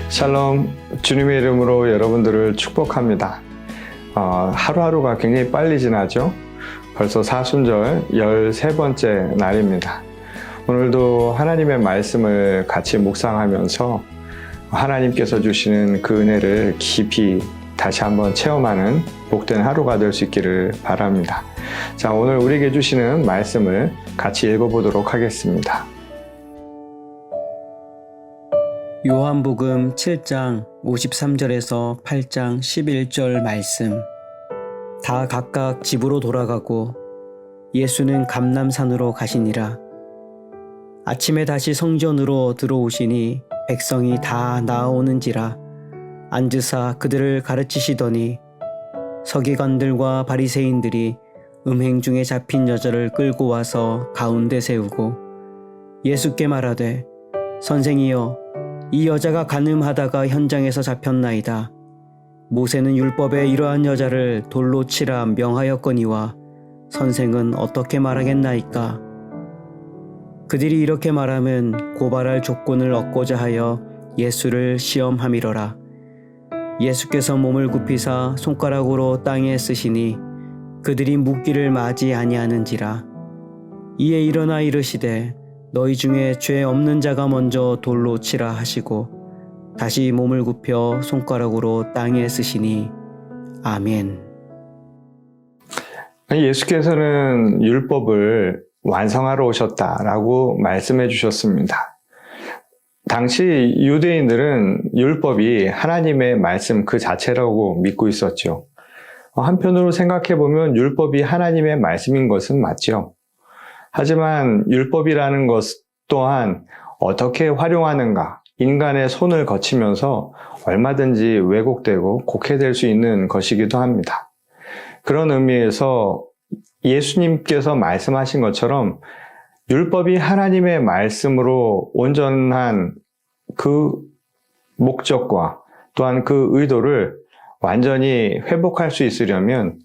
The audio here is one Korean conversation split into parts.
샬롬, 주님의 이름으로 여러분들을 축복합니다. 하루하루가 굉장히 빨리 지나죠? 벌써 사순절 13번째 날입니다. 오늘도 하나님의 말씀을 같이 묵상하면서 하나님께서 주시는 그 은혜를 깊이 다시 한번 체험하는 복된 하루가 될 수 있기를 바랍니다. 자, 오늘 우리에게 주시는 말씀을 같이 읽어보도록 하겠습니다. 요한복음 7장 53절에서 8장 11절 말씀. 다 각각 집으로 돌아가고 예수는 감람산으로 가시니라. 아침에 다시 성전으로 들어오시니 백성이 다 나아오는지라 앉으사 그들을 가르치시더니 서기관들과 바리새인들이 음행 중에 잡힌 여자를 끌고 와서 가운데 세우고 예수께 말하되 선생이여 이 여자가 간음하다가 현장에서 잡혔나이다. 모세는 율법에 이러한 여자를 돌로 치라 명하였거니와 선생은 어떻게 말하겠나이까? 그들이 이렇게 말하면 고발할 조건을 얻고자 하여 예수를 시험함이러라. 예수께서 몸을 굽히사 손가락으로 땅에 쓰시니 그들이 묻기를 맞이 아니하는지라. 이에 일어나 이르시되 너희 중에 죄 없는 자가 먼저 돌로 치라 하시고 다시 몸을 굽혀 손가락으로 땅에 쓰시니 아멘. 예수께서는 율법을 완성하러 오셨다라고 말씀해 주셨습니다. 당시 유대인들은 율법이 하나님의 말씀 그 자체라고 믿고 있었죠. 한편으로 생각해 보면 율법이 하나님의 말씀인 것은 맞죠. 하지만 율법이라는 것 또한 어떻게 활용하는가, 인간의 손을 거치면서 얼마든지 왜곡되고 곡해될 수 있는 것이기도 합니다. 그런 의미에서 예수님께서 말씀하신 것처럼 율법이 하나님의 말씀으로 온전한 그 목적과 또한 그 의도를 완전히 회복할 수 있으려면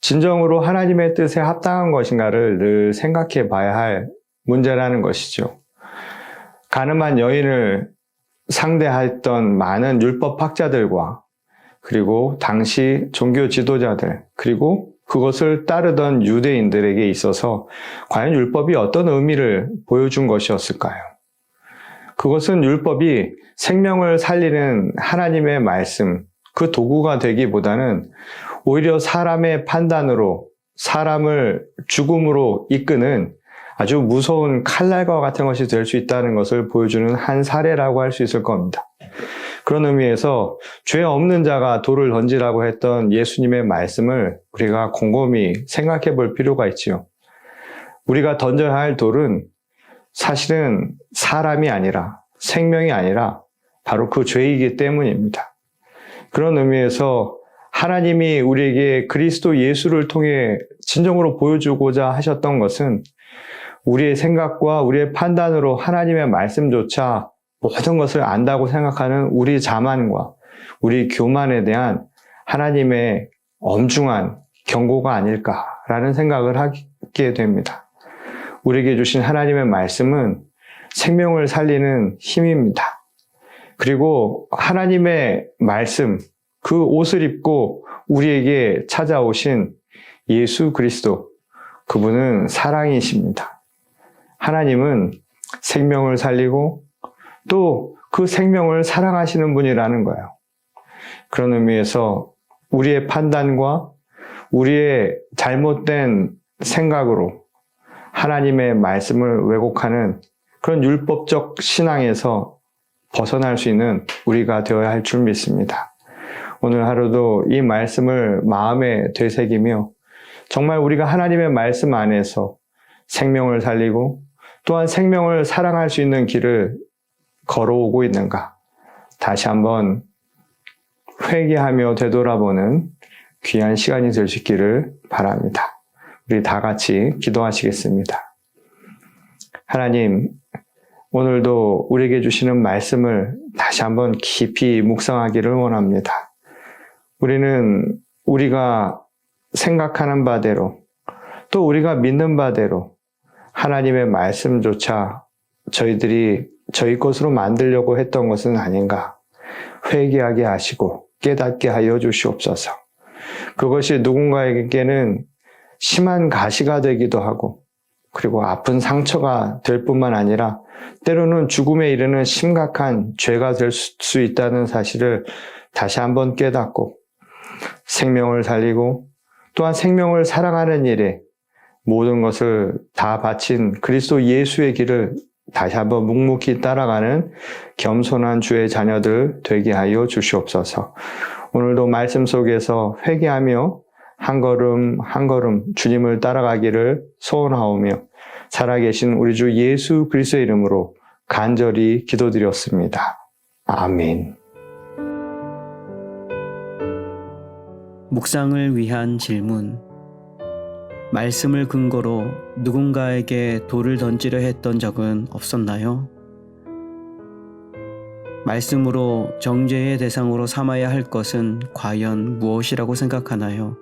진정으로 하나님의 뜻에 합당한 것인가를 늘 생각해 봐야 할 문제라는 것이죠. 가늠한 여인을 상대했던 많은 율법학자들과 그리고 당시 종교 지도자들 그리고 그것을 따르던 유대인들에게 있어서 과연 율법이 어떤 의미를 보여준 것이었을까요? 그것은 율법이 생명을 살리는 하나님의 말씀, 그 도구가 되기보다는 오히려 사람의 판단으로 사람을 죽음으로 이끄는 아주 무서운 칼날과 같은 것이 될 수 있다는 것을 보여주는 한 사례라고 할 수 있을 겁니다. 그런 의미에서 죄 없는 자가 돌을 던지라고 했던 예수님의 말씀을 우리가 곰곰이 생각해 볼 필요가 있지요. 우리가 던져야 할 돌은 사실은 사람이 아니라 생명이 아니라 바로 그 죄이기 때문입니다. 그런 의미에서 하나님이 우리에게 그리스도 예수를 통해 진정으로 보여주고자 하셨던 것은 우리의 생각과 우리의 판단으로 하나님의 말씀조차 모든 것을 안다고 생각하는 우리 자만과 우리 교만에 대한 하나님의 엄중한 경고가 아닐까라는 생각을 하게 됩니다. 우리에게 주신 하나님의 말씀은 생명을 살리는 힘입니다. 그리고 하나님의 말씀, 그 옷을 입고 우리에게 찾아오신 예수 그리스도, 그분은 사랑이십니다. 하나님은 생명을 살리고 또 그 생명을 사랑하시는 분이라는 거예요. 그런 의미에서 우리의 판단과 우리의 잘못된 생각으로 하나님의 말씀을 왜곡하는 그런 율법적 신앙에서 벗어날 수 있는 우리가 되어야 할 줄 믿습니다. 오늘 하루도 이 말씀을 마음에 되새기며 정말 우리가 하나님의 말씀 안에서 생명을 살리고 또한 생명을 사랑할 수 있는 길을 걸어오고 있는가 다시 한번 회개하며 되돌아보는 귀한 시간이 될 수 있기를 바랍니다. 우리 다 같이 기도하시겠습니다. 하나님, 오늘도 우리에게 주시는 말씀을 다시 한번 깊이 묵상하기를 원합니다. 우리는 우리가 생각하는 바대로 또 우리가 믿는 바대로 하나님의 말씀조차 저희들이 저희 것으로 만들려고 했던 것은 아닌가 회개하게 하시고 깨닫게 하여 주시옵소서. 그것이 누군가에게는 심한 가시가 되기도 하고 그리고 아픈 상처가 될 뿐만 아니라 때로는 죽음에 이르는 심각한 죄가 될 수 있다는 사실을 다시 한번 깨닫고 생명을 살리고 또한 생명을 사랑하는 일에 모든 것을 다 바친 그리스도 예수의 길을 다시 한번 묵묵히 따라가는 겸손한 주의 자녀들 되게 하여 주시옵소서. 오늘도 말씀 속에서 회개하며 한 걸음 한 걸음 주님을 따라가기를 소원하오며 살아계신 우리 주 예수 그리스도의 이름으로 간절히 기도드렸습니다. 아멘. 묵상을 위한 질문. 말씀을 근거로 누군가에게 돌을 던지려 했던 적은 없었나요? 말씀으로 정죄의 대상으로 삼아야 할 것은 과연 무엇이라고 생각하나요?